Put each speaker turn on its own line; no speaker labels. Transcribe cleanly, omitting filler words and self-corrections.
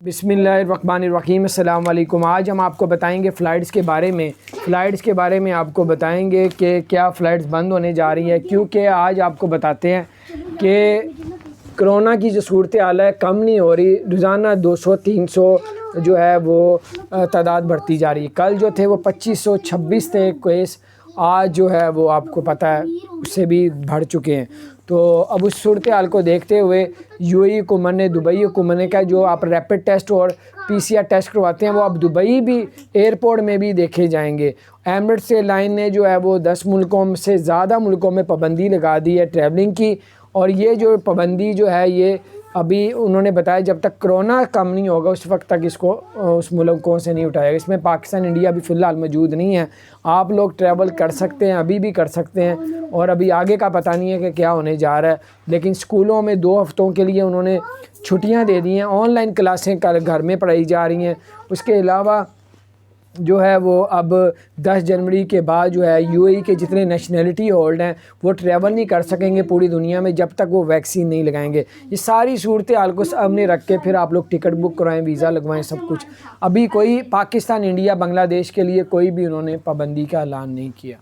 بسم اللہ الرحمن الرحیم، السلام علیکم۔ آج ہم آپ کو بتائیں گے فلائٹس کے بارے میں آپ کو بتائیں گے کہ کیا فلائٹس بند ہونے جا رہی ہیں، کیونکہ آج آپ کو بتاتے ہیں کہ کرونا کی جو صورتحال ہے کم نہیں ہو رہی، روزانہ 200-300 جو ہے وہ تعداد بڑھتی جا رہی ہے۔ کل جو تھے وہ 2526 تھے کیس، آج جو ہے وہ آپ کو پتہ ہے اس سے بھی بڑھ چکے ہیں۔ تو اب اس صورتحال کو دیکھتے ہوئے یو اے ای حکومت نے، دبئی حکومت نے کہا جو آپ ریپڈ ٹیسٹ اور پی سی آر ٹیسٹ کرواتے ہیں وہ اب دبئی بھی ایئرپورٹ میں بھی دیکھے جائیں گے۔ ایمریٹس ایئر لائن نے جو ہے وہ 10 ملکوں سے زیادہ ملکوں میں پابندی لگا دی ہے ٹریولنگ کی، اور یہ جو پابندی جو ہے یہ ابھی انہوں نے بتایا جب تک کرونا کم نہیں ہوگا اس وقت تک اس کو اس ملکوں سے نہیں اٹھائے گا۔ اس میں پاکستان، انڈیا بھی فی الحال موجود نہیں ہے۔ آپ لوگ ٹریول کر سکتے ہیں، ابھی بھی کر سکتے ہیں، اور ابھی آگے کا پتہ نہیں ہے کہ کیا ہونے جا رہا ہے۔ لیکن اسکولوں میں 2 ہفتوں کے لیے انہوں نے چھٹیاں دے دی ہیں، آن لائن کلاسیں گھر میں پڑھائی جا رہی ہیں۔ اس کے علاوہ جو ہے وہ اب 10 جنوری کے بعد جو ہے یو اے ای کے جتنے نیشنلٹی ہولڈ ہیں وہ ٹریول نہیں کر سکیں گے پوری دنیا میں جب تک وہ ویکسین نہیں لگائیں گے۔ یہ ساری صورتحال کو سامنے رکھ کے پھر آپ لوگ ٹکٹ بک کرائیں، ویزا لگوائیں، سب کچھ۔ ابھی کوئی پاکستان، انڈیا، بنگلہ دیش کے لیے کوئی بھی انہوں نے پابندی کا اعلان نہیں کیا۔